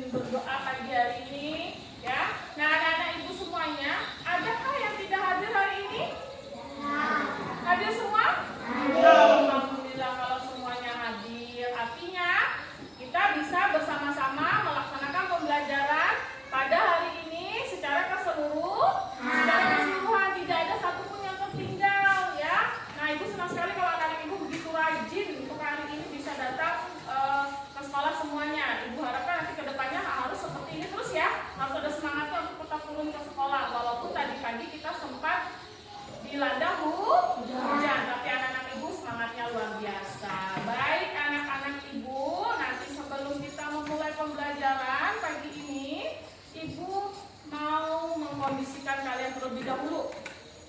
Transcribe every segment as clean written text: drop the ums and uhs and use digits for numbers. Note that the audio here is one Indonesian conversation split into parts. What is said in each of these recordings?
ingin berdoa pagi hari ini, ya. Nah, anak-anak ibu semuanya, adakah yang tidak hadir hari ini? Hadir semua? Alhamdulillah kalau semuanya hadir. Artinya kita bisa bersama-sama melaksanakan pembelajaran pada hari ini secara keseluruhan, tidak ada satupun yang tertinggal, ya. Nah, ibu senang sekali kalau anak-anak ibu begitu rajin untuk hari ini bisa datang ke sekolah semuanya. Ibu harapkan nanti ke depannya harus seperti ini terus, ya. Harus ada semangatnya untuk tetap turun ke sekolah. Walaupun tadi pagi kita sempat dilanda hujan, tapi anak-anak ibu semangatnya luar biasa. Baik anak-anak ibu, nanti sebelum kita memulai pembelajaran pagi ini, ibu mau mengkondisikan kalian terlebih dahulu.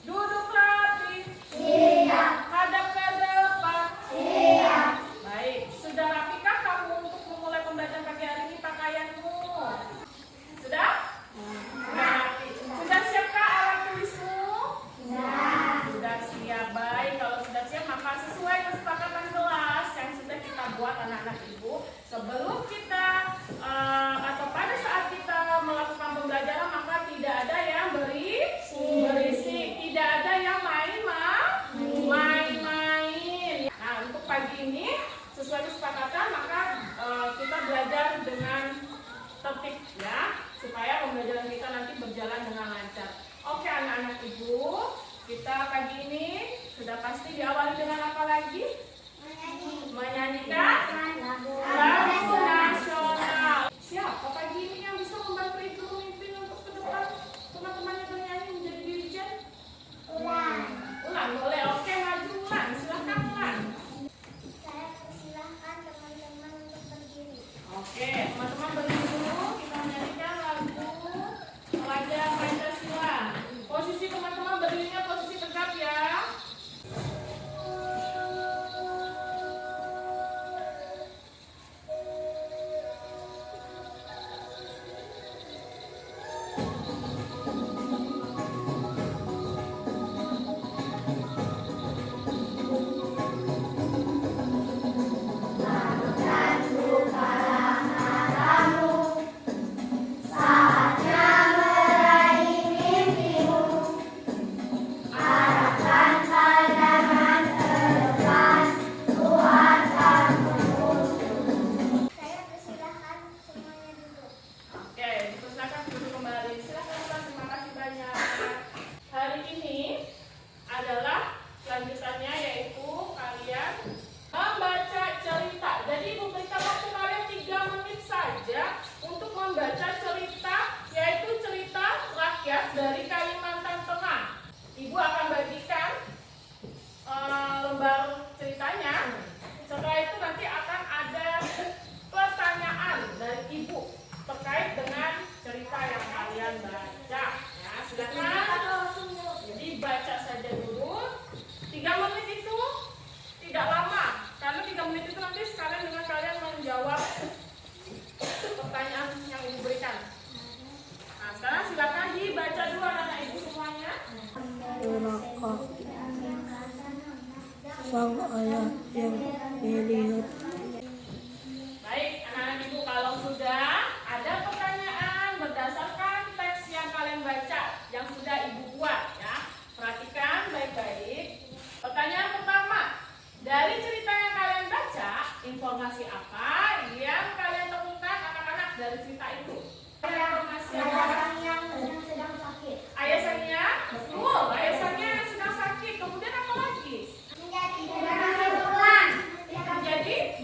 Duduk rapi. Siap. Hadap ke depan. Siap. Baik, sudah rapikah kamu untuk memulai pembelajaran pagi hari ini pakaianmu? Sudah? Sudah rapi. Sudah siapkah alat tulismu? Sudah siap. Baik, kalau sudah siap maka sesuai kesepakatan kelas yang sudah kita buat anak-anak ibu, sebelum kita atau pada saat kita melakukan pembelajaran maka tidak ada yang berisik, tidak ada yang main-main. Nah, untuk pagi ini sesuai kesepakatan maka kita belajar dengan tertib, ya, supaya pembelajaran kita nanti berjalan dengan lancar. Oke anak-anak ibu, kita pagi ini sudah pasti diawali dengan apa lagi? Menyanyikan lagu nasional. Siapa pagi ini yang bisa membantu ibu memimpin untuk ke depan teman-temannya bernyanyi menjadi dirijen? Ulan boleh. Oke, maju Ulan, silahkan Ulan. Saya persilahkan teman-teman untuk berdiri. Oke, teman-teman berdiri dulu. Kita menyanyikan lagu Wajah Pancasila. Posisi teman-teman berdirinya posisi tegap, ya. Saya persilahkan semuanya duduk. Oke, silakan duduk kembali. Silakan Pak, terima kasih banyak. Hari ini adalah lanjutannya yaitu kalian membaca cerita. Jadi Ibu berikan waktu kalian 3 menit saja untuk membaca cerita, yaitu cerita rakyat dari Kalimantan Tengah. Ibu akan bagikan lembar ceritanya. Setelah itu nanti akan ada pertanyaan dari Ibu terkait dengan cerita yang kalian baca. Ya, silakan. Jadi baca saja dulu. 3 menit itu tidak lama, karena 3 menit itu nanti sekalian dengan kalian menjawab pertanyaan yang Ibu berikan. Nah, sekarang silakan dibaca dulu anak-anak Ibu semuanya. Neraka sang ayah yang melihat. Baik, anak-anak Ibu, kalau sudah ada pertanyaan berdasarkan teks yang kalian baca, yang sudah Ibu buat, ya, perhatikan baik-baik. Pertanyaan pertama, dari cerita yang kalian baca, informasi apa yang kalian temukan anak-anak dari cerita itu? Informasi apa? yang sedang sakit. Ayah Sania? Betul, ayah Sania sedang sakit. Kemudian apa lagi? Menjadi pulang. Menjadi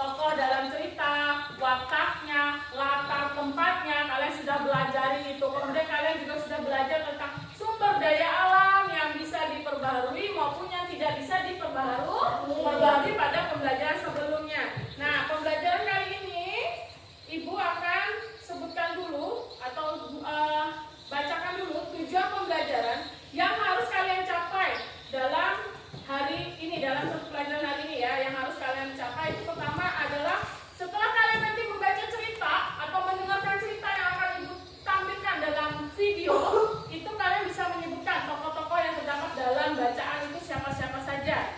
tokoh dalam cerita, wataknya, latar tempatnya, kalian sudah belajar itu. Kemudian kalian juga sudah belajar tentang sumber daya alam yang bisa diperbaharui maupun yang tidak bisa diperbaharui pada pembelajaran sebelumnya. Nah, pembelajaran kali ini Ibu akan sebutkan dulu atau bacakan dulu tujuan pembelajaran yang harus kalian capai dalam hari ini, dalam satu pelajaran hari ini ya, yang harus kalian capai. Itu pertama adalah setelah kalian nanti membaca cerita atau mendengarkan cerita yang akan Ibu tampilkan dalam video, itu kalian bisa menyebutkan tokoh-tokoh yang terdapat dalam bacaan itu siapa-siapa saja.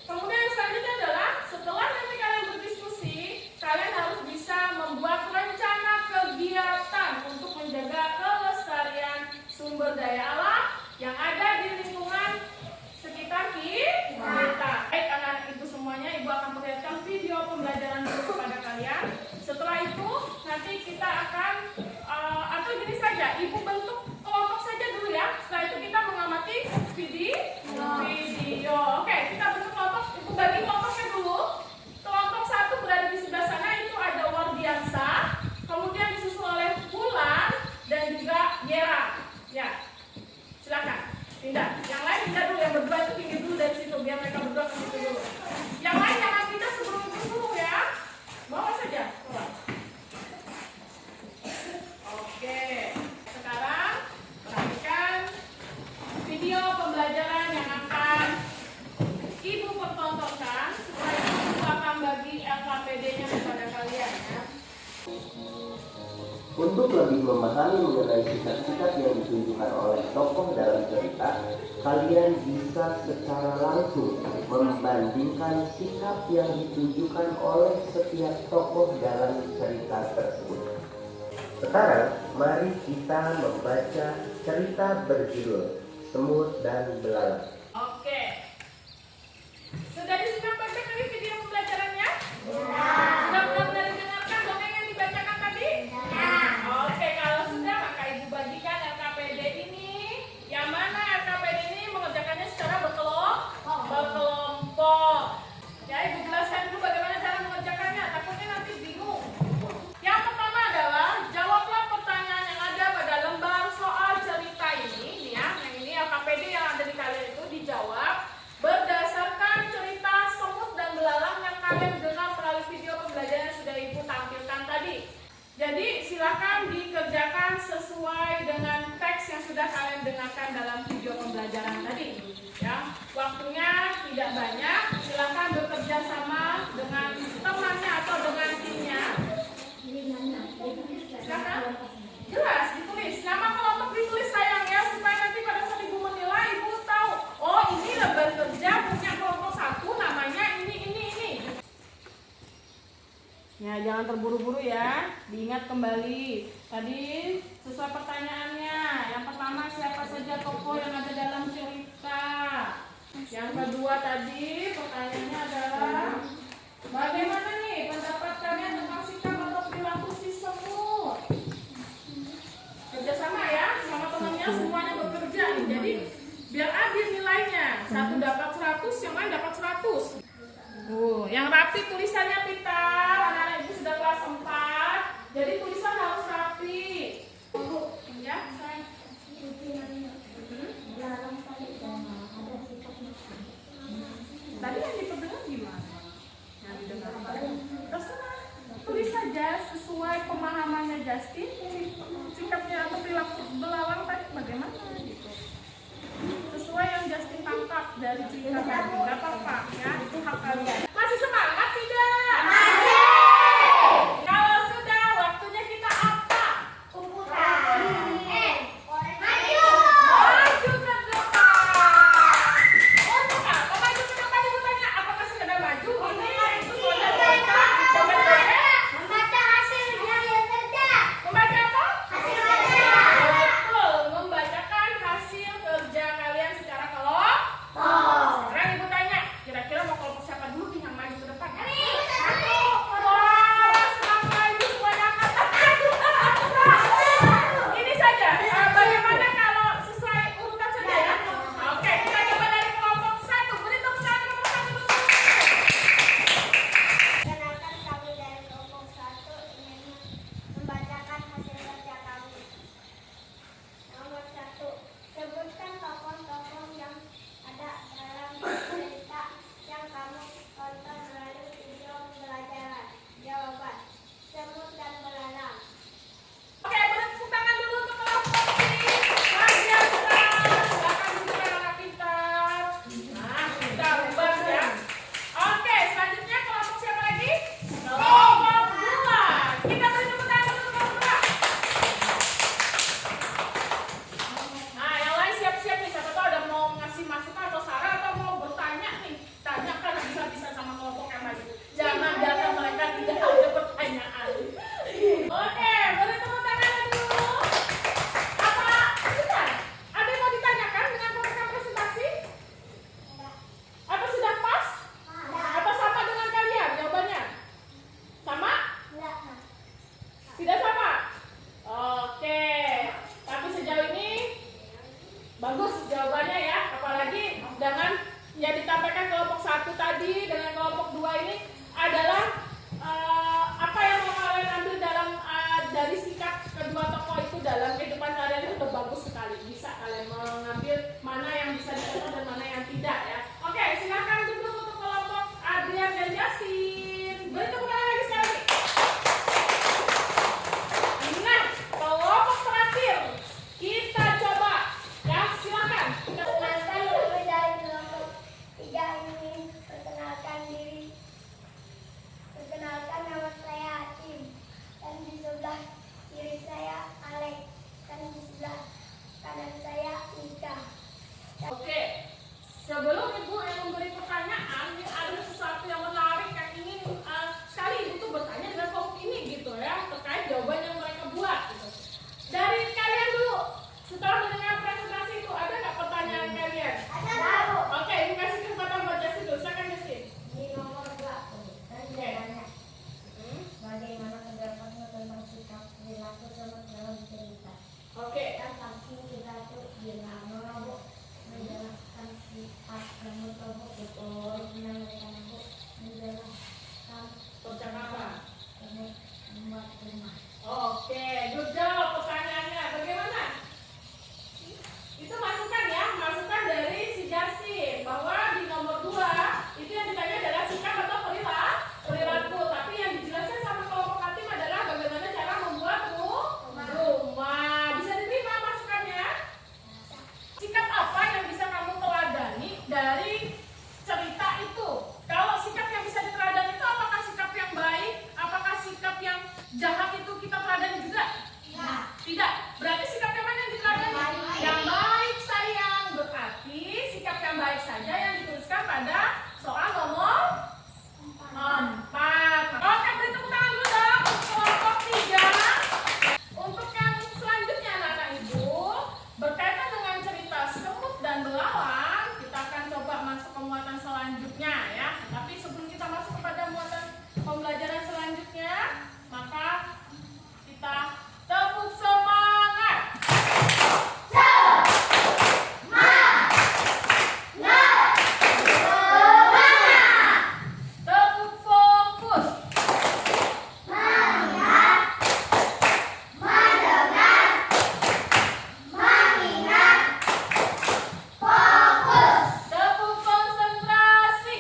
Kemudian yang selanjutnya adalah setelah nanti kalian berdiskusi, kalian harus bisa membuat rencana kegiatan untuk menjaga kelestarian sumber daya alam yang ada di lingkungan sekitar kita. Baik anak-anak Ibu semuanya, Ibu akan perlihatkan video pembelajaran dulu kepada kalian. Setelah itu nanti kita akan atau gini saja, Ibu bentuk kelompok saja dulu ya. Setelah itu kita mengamati video. Oke, kita bentuk kelompok. Ibu bagi kelompoknya dulu. Kelompok satu berada di sebelah sana, itu ada Wardiansa, kemudian disusul oleh Bulan dan juga Gera. Ya, silakan pindah. Yang lain pindah dulu, yang berdua itu pinggir dulu dari situ biar mereka berdua ke situ dulu. Yang lain jangan pindah sebelum itu dulu ya. Bawa saja. Coba. Oke, sekarang perhatikan video pembelajaran yang akan Ibu pertontonkan. Setelah itu Ibu akan bagi LKPD-nya kepada kalian ya. Untuk lebih memahami mengenai sikap-sikap yang ditunjukkan oleh tokoh dalam cerita, kalian bisa secara langsung membandingkan sikap yang ditunjukkan oleh setiap tokoh dalam cerita tersebut. Sekarang, mari kita membaca cerita berjudul Semut dan Belalang. Oke. Sudah disimak baca tadi video pembelajarannya? Sudah benar-benar didengarkan dongeng yang dibacakan tadi? Oke, kalau sudah maka Ibu bagikan LKPD ini. Yang mana LKPD ini mengerjakannya secara berkelompok. Ya, Ibu jelaskan dulu bagaimana cara mengerjakannya. Takutnya nanti bingung. Yang pertama adalah jawablah pertanyaan yang ada pada lembar soal cerita ini. Ya, yang ini LKPD yang ada di kalian itu dijawab berdasarkan cerita semut dan belalang yang kalian dengar melalui video pembelajaran yang sudah Ibu tampilkan tadi. Jadi silakan dikerjakan sesuai dengan teks yang sudah kalian dengarkan dalam video pembelajaran tadi. Ya, waktunya tidak banyak. Silakan bekerja sama dengan temannya atau dengan timnya. Silakan. Jelas ditulis. Nama kelompok ditulis sayang ya, supaya nanti pada saat Ibu menilai Ibu tahu. Oh, ini lembar kerja punya kelompok satu, namanya ini. Ya, jangan terburu-buru ya. Diingat kembali. Tadi sesuai pertanyaannya. Yang pertama, siapa saja tokoh yang ada dalam cerita? Yang kedua tadi pertanyaannya adalah bagaimana nih pendapat kalian tentang sikap atau perilaku si semut? Kerjasama ya, sama temannya semuanya bekerja nih. Jadi biar adil nilainya. Satu dapat 100, yang lain dapat 100. Yang rapi tulisannya pintar. Anak-anak Ibu sudah kelas 4. Jadi tulisan harus rapi. Ya, sayang. Tadi yang diperdengar gimana? Yang didengar terserah. Tulis saja sesuai pemahamannya Justin. Sikapnya atau perilaku belalang tadi bagaimana gitu. Sesuai yang Justin tangkap dari cerita tadi. Gak apa-apa ya, itu hak kalian. Masih semangat tidak? Masih. Kalau sudah, waktunya kita apa? Kumpulan. Maju. Maju ke depan. Untuk apa maju ke depan? Ibu tanya, apakah sekedar maju? Ini itu sudah baca. Membaca hasil yang kerja. Membaca apa? Hasil kerja. Betul, membacakan hasil kerja kalian secara kelompok. Sekarang Ibu tanya, kira-kira mau kelompok siapa dulu nih? kelompok 1 tadi dengan kelompok 2 ini adalah apa yang mau kalian ambil dalam dari sikap kedua tokoh itu dalam kehidupan sehari-hari itu udah bagus sekali. Bisa kalian mengambil mana yang bisa dicontoh dan mana yang tidak ya. Oke, silakan duduk untuk kelompok Adrian dan Yasin. Beri tepuk tangan lagi sekali. Nah, kelompok terakhir kita coba ya, silakan. Perkenalkan diri dari kelompok 3 ini. Perkenalkan diri. Perkenalkan, nama saya Hatim. Dan di sebelah kiri saya Alex. Dan di sebelah kanan saya Ika. Oke, sebelum ibu yang memberi pertanyaan, ini ada sesuatu yang menarik yang ingin sekali ibu tuh bertanya dengan kelompok ini gitu ya, terkait jawaban yang mereka buat gitu. Dari kalian dulu, setelah mendengar presentasi itu, ada nggak pertanyaan kalian? Ada baru. Oke, ibu kasih kesempatan buat Justin dulu, silakan Justin. Di nomor 2 dan jawabannya. Bagaimana pendapatmu tentang sikap perilaku sama dalam cerita? Oke, Dan pasti kita tuh dengan menurut menjelaskan sifat dan menurut betul menanyakan aku menjelaskan percakapan. ini membuat rumah. Oke, good job pertanyaannya. Bagaimana? Itu masukan ya, masukan dari si Justin bahwa di nomor 2 itu yang ditanya adalah sikap atau perilaku. Tapi yang dijelaskan sama kelompok Hatim adalah bagaimana cara membuat rumah. Bisa diterima masukannya? Sikap apa yang bisa kamu teladani dari cerita itu? Kalau sikap yang bisa diteladani itu apakah sikap yang baik? Apakah sikap yang jahat itu kita teladani juga? Tidak. Berarti sikap yang mana yang diteladani? Yang baik sayang. Berarti sikap yang baik saja yang dituliskan pada soal nomor 4. Oke, beri tepuk tangan dulu dong untuk kelompok 3. Untuk yang selanjutnya anak-anak ibu, berkaitan dengan cerita semut dan belalang, kita akan coba masuk ke muatan selanjutnya ya. Tapi sebelum kita masuk kepada muatan pembelajaran selanjutnya, maka kita tepuk semangat. Tepuk fokus. Tepuk konsentrasi.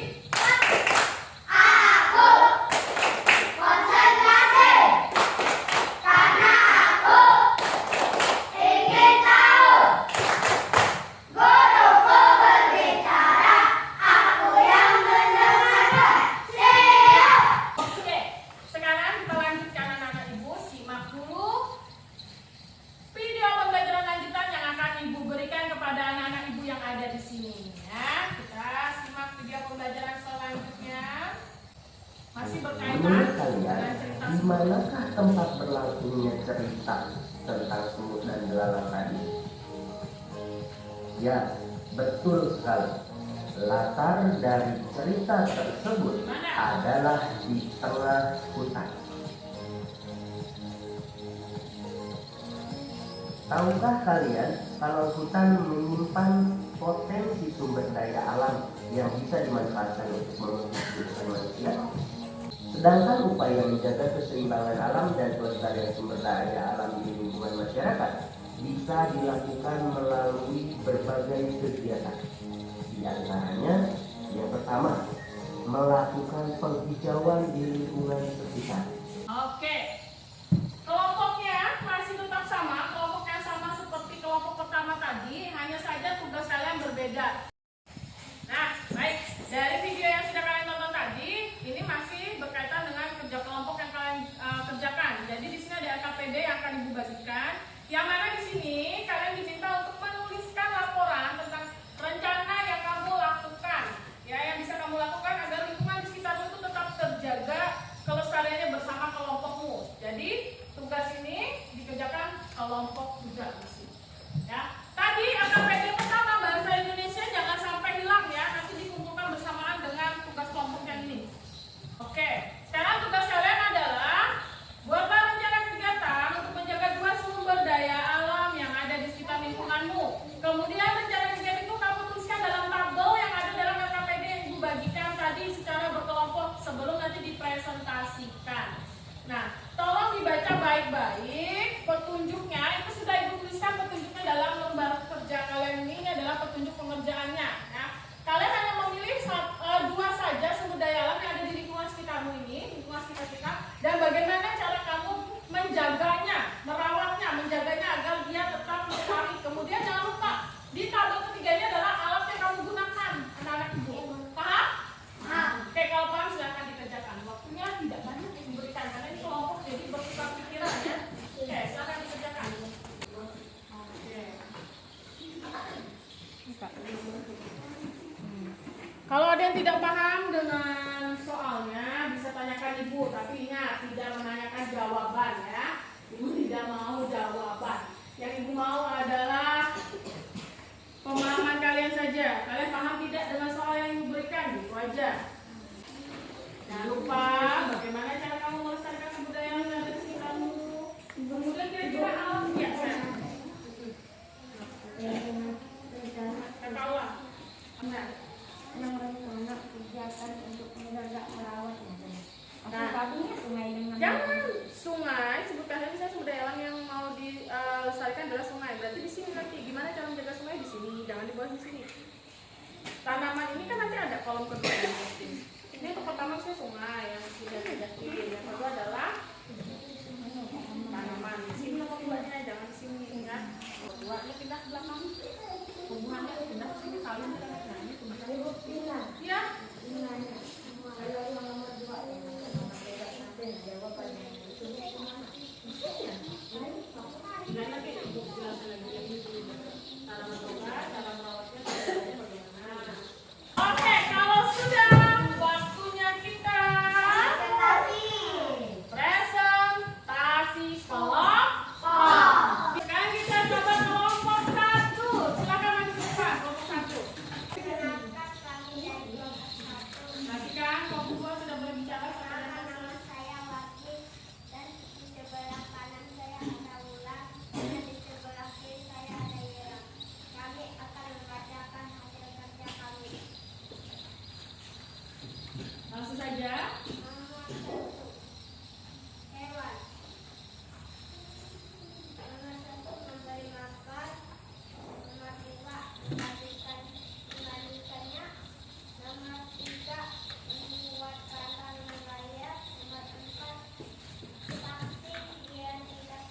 Oke, sekarang kita lanjutkan anak-anak ibu. Simak dulu video pembelajaran lanjutan yang akan ibu berikan kepada anak-anak ibu yang ada di sini ya. Kita simak video pembelajaran selanjutnya. Masih berkaitan Menurut kalian, dengan cerita di manakah tempat berlangsungnya cerita tentang semut dan belalang tadi? Ya, betul sekali. Latar dari cerita tersebut adalah di tengah hutan. Tahukah kalian kalau hutan menyimpan potensi sumber daya alam yang bisa dimanfaatkan untuk menghidupi manusia? Sedangkan upaya menjaga keseimbangan alam dan pelestarian sumber daya alam di lingkungan masyarakat bisa dilakukan melalui berbagai kegiatan. Di antaranya, yang pertama, melakukan penghijauan di lingkungan sekitar. Oke, kelompoknya masih tetap sama, kelompok yang sama seperti kelompok pertama tadi, hanya saja tugas kalian berbeda. Nah, baik, dari video yang sudah kalian tonton tadi, ini masih berkaitan dengan kerja kelompok yang kalian kerjakan. Jadi di sini ada LKPD yang akan ibu bagikan, yang mana di sini kalian diminta untuk menuliskan laporan tentang rencana yang kamu lakukan, ya, yang bisa kamu lakukan agar lingkungan di sekitarmu itu tetap terjaga kelestariannya bersama kelompokmu. Jadi tugas ini dikerjakan kelompok juga di sini. Ya, tadi LKPD pertama bahasa Indonesia jangan presentasikan. Nah, tolong dibaca baik-baik petunjuknya. Itu sudah Ibu tuliskan petunjuknya dalam lembar kerja kalian ini adalah petunjuk pengerjaannya. Ya. Kalian hanya memilih dua saja sumber daya alam yang ada di lingkungan sekitarmu ini, lingkungan sekitar kita, dan bagaimana cara kamu menjaganya, merawatnya, menjaganya agar dia tetap lestari. Kemudian jangan lupa di tabel ketiga ini adalah alat yang kamu gunakan, anak-anak ibu. Paham? Oke, kalau paham silahkan dikerjakan. Waktunya tidak banyak yang diberikan karena ini kelompok jadi bertukar pikiran ya. Oke, silahkan dikerjakan. Kalau ada yang tidak paham dengan soalnya bisa tanyakan ibu, tapi ingat tidak menanyakan jawaban ya. Ibu tidak mau jawaban. Yang ibu mau adalah pemahaman kalian saja. Kalian paham tidak dengan soal yang ibu berikan? Itu aja. Jangan lupa bagaimana cara kamu melestarikan sumber daya yang ada di sekitarmu. Kemudian kira-kira alam biasa. Ketawa. Benar. Yang rencana kegiatan untuk menjaga merawatnya. Nah, Tadinya sungai dengan jangan sungai, sebutkan saja misalnya sumber daya alam yang mau dilestarikan adalah sungai. Berarti di sini nanti gimana cara menjaga sungai di sini, jangan di bawah di sini. Tanaman ini kan nanti ada kolom kedua. Ini untuk pertama sih sungai yang tidak jadi. Yang kedua adalah tanaman. Di sini nomor duanya, jangan di sini ingat. Nomor dua ini pindah ke belakang. Hubungannya pindah ke sini saling kita nggak nyanyi. pindah. Ya. Pindahnya. Kalau yang nomor 2 yang nomor 3 nanti jawabannya itu kemana? Nah, nanti ibu jelaskan lagi cara mencoba, cara merawatnya, caranya bagaimana. Oke, kalau sudah waktunya kita presentasi kelompok. Sekarang kita coba kelompok 1. Silakan maju ke depan kelompok 1. Perhatikan kelompok 2 sudah boleh bicara sekarang. Saya Wati dan di sebelah kanan saya ada Wulan dan di sebelah kiri saya ada Yera. Kami akan membacakan hasil kerja kami. Langsung saja. Nomor 1 hewan. Nomor 1 memberi makan. Nomor 2 membagikannya. Nomor 3 membuat kandang membayar. Nomor 4 pasti dia tidak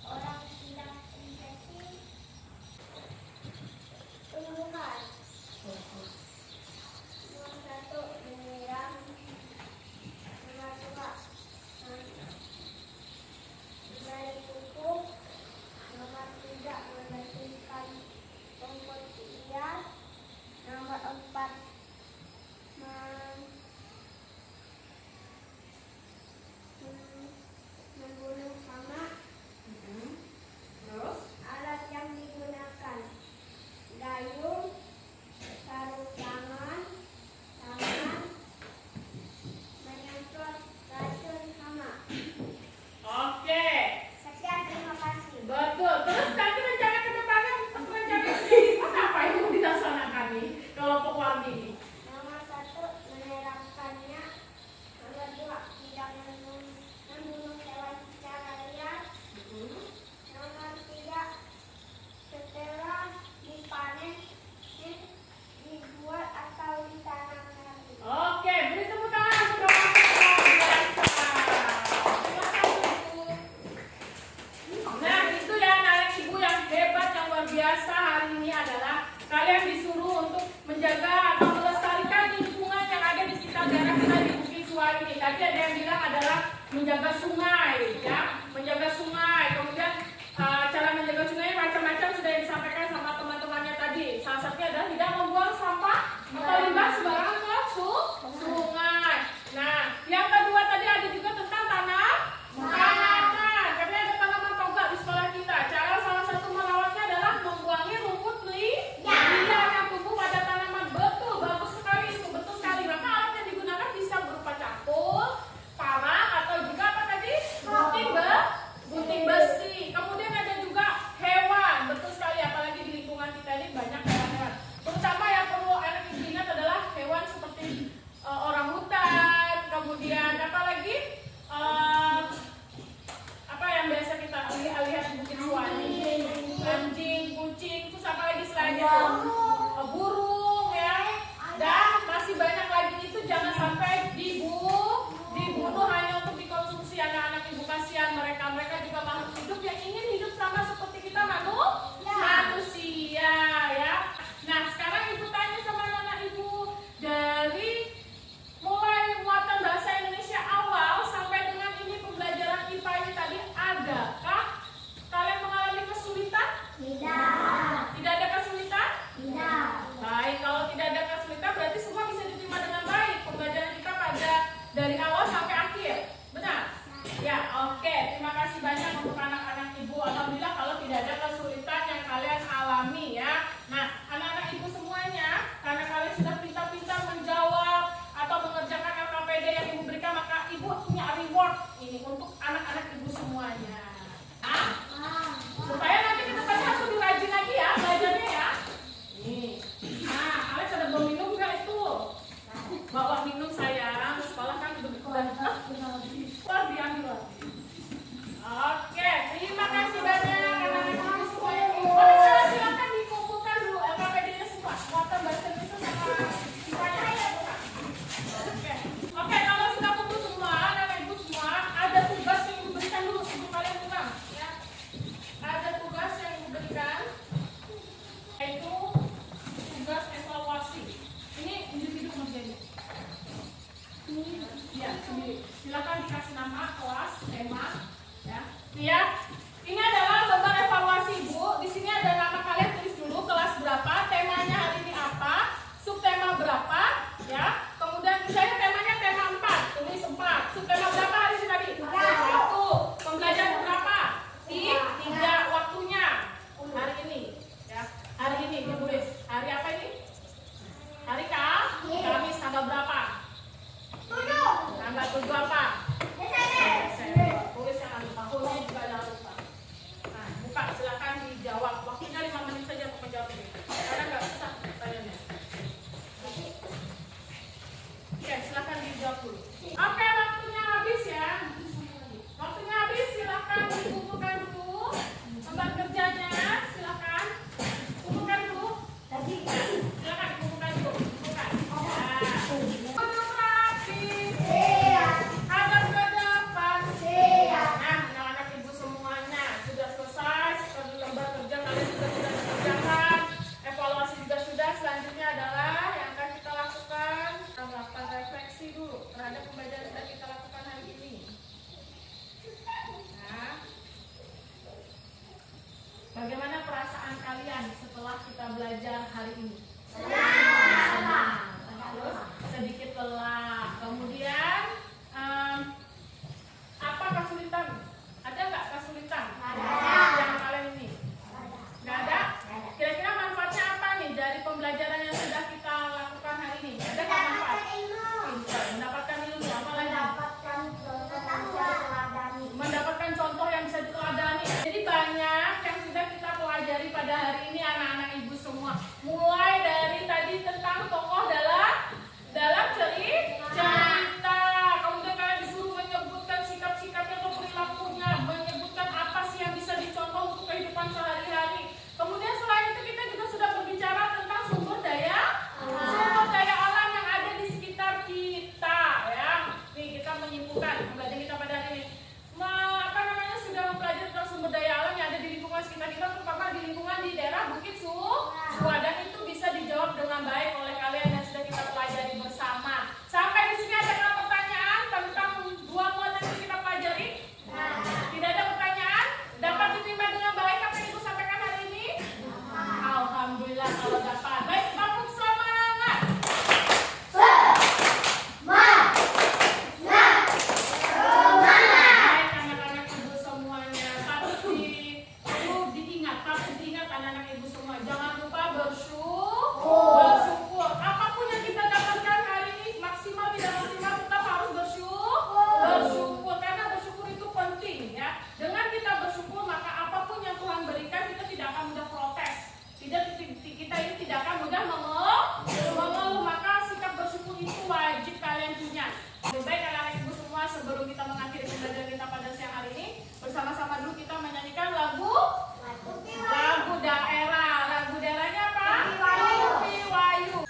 orang tidak infeksi tumbuhan. Nomor 1 menyiram. Nomor 2 memberi pupuk. Nomor 3 membersihkan rumput liar. Nomor 4 membunuh hama. Terus? Alat yang digunakan gayung, sarung tangan, menyemprot racun hama. Oke. Sekian, terima kasih. Betul. Terus nanti rencana ke depannya, rencana sendiri apa yang mau dilaksanakan nih kelompok Wardi ini? Nomor 1 menyeramkannya. Nomor 2 tidak membunuh hewan secara liar. Nomor 3 setelah dipanen dibuat atau ditanam lagi. Oke, beri tepuk tangan untuk kelompok yang luar biasa. Silakan Ibu. Nah, itu ya anak ibu yang hebat, yang luar biasa. Hari ini adalah kalian disuruh untuk menjaga atau melestarikan lingkungan yang ada di sekitar daerah kita di Bukit Suai ini. Tadi ada yang bilang adalah menjaga sungai, ya, menjaga sungai. Kemudian cara menjaga sungai macam-macam sudah disampaikan sama teman-temannya tadi. Salah satunya adalah tidak membuang sampah atau limbah sembarangan ke sungai. Nah, yang kedua tadi ada juga tentang tanaman. Karena ada tanaman toga di sekolah kita. Cara salah satu merawatnya adalah membuangi rumput liar yang tumbuh pada tanaman. Betul, bagus sekali itu, betul sekali. Maka alat yang digunakan bisa berupa cangkul, parang, atau juga apa tadi? Gunting besi. Kemudian ada juga hewan, betul sekali. Apalagi di lingkungan kita ini banyak hewan-hewan. Terutama ini? Senang. Terus sedikit lelah. Kemudian apa kesulitan? Ada nggak kesulitan? Yang kalian ini? Nggak ada? Kira-kira manfaatnya apa nih dari pembelajaran yang sudah kita lakukan hari ini? Ada nggak manfaat? Mendapatkan ilmu. Apa lagi? Mendapatkan contoh yang bisa diteladani. Jadi banyak yang sudah kita pelajari pada hari ini anak-anak ibu semua. Mulai dari tadi tentang tokoh dalam cerita. Kemudian kalian disuruh menyebutkan sikap-sikapnya atau perilakunya, menyebutkan apa sih yang bisa dicontoh untuk kehidupan sehari-hari. Kemudian selain itu kita juga sudah berbicara tentang sumber daya alam yang ada di sekitar kita, ya. Nih kita menyimpulkan pembelajaran kita pada hari ini. Sudah mempelajari tentang sumber daya alam yang ada di lingkungan sekitar kita, terutama di lingkungan di daerah Bukit Suwa, dan itu bisa dijawab dengan baik oleh kalian yang sudah kita pelajari bersama. Sampai di sini ada pertanyaan tentang dua muatan yang kita pelajari? Tidak ada pertanyaan? Dapat diterima dengan baik apa yang Ibu sampaikan hari ini? Alhamdulillah kalau dapat. Baik, tepuk semangat. Anak-anak ibu semua, jangan lupa bersyukur. Apapun yang kita dapatkan hari ini, maksimal tidak maksimal, tetap harus bersyukur. Karena bersyukur itu penting, ya. Dengan kita bersyukur, maka apapun yang Tuhan berikan, kita tidak akan mudah protes. Kita ini tidak akan mudah mengeluh. Maka sikap bersyukur itu wajib kalian punya. Lebih baik anak-anak ibu semua, sebelum kita mengakhiri pembelajaran kita pada siang hari ini, bersama-sama dulu kita menyanyikan lagu daerah. Lagu daerahnya apa? Tupi Wayu.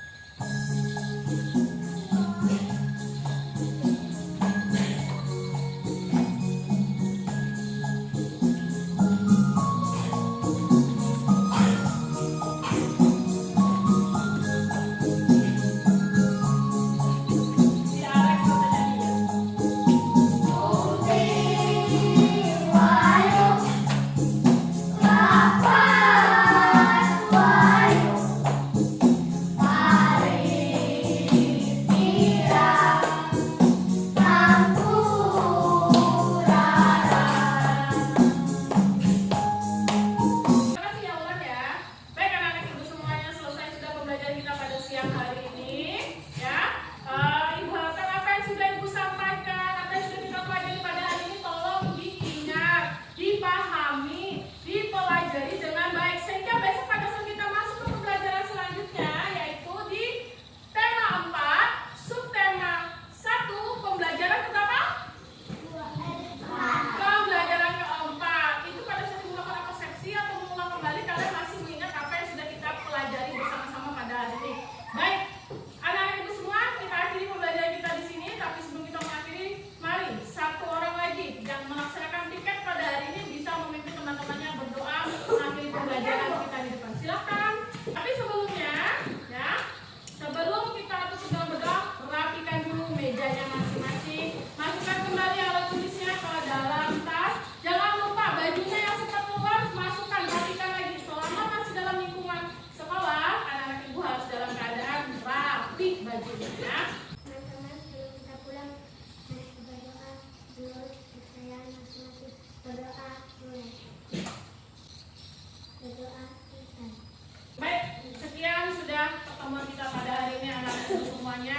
Baik, sekian sudah pertemuan kita pada hari ini anak-anak semuanya.